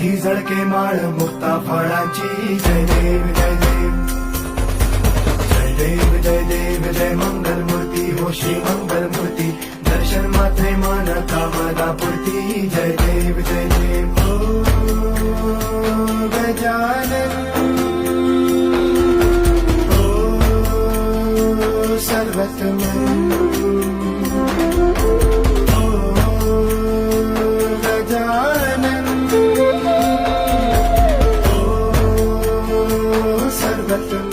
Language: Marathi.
ही झळके माळ मुक्ता फळाची जय देव जय देव जय देव जय देव जय मंगल मूर्ती हो श्री मंगल मूर्ती दर्शन मात्रे मन कामना पूर्ती जय देव जय देव ओ गजानन ओ सर्वतमन गजानन ओ सर्वतमन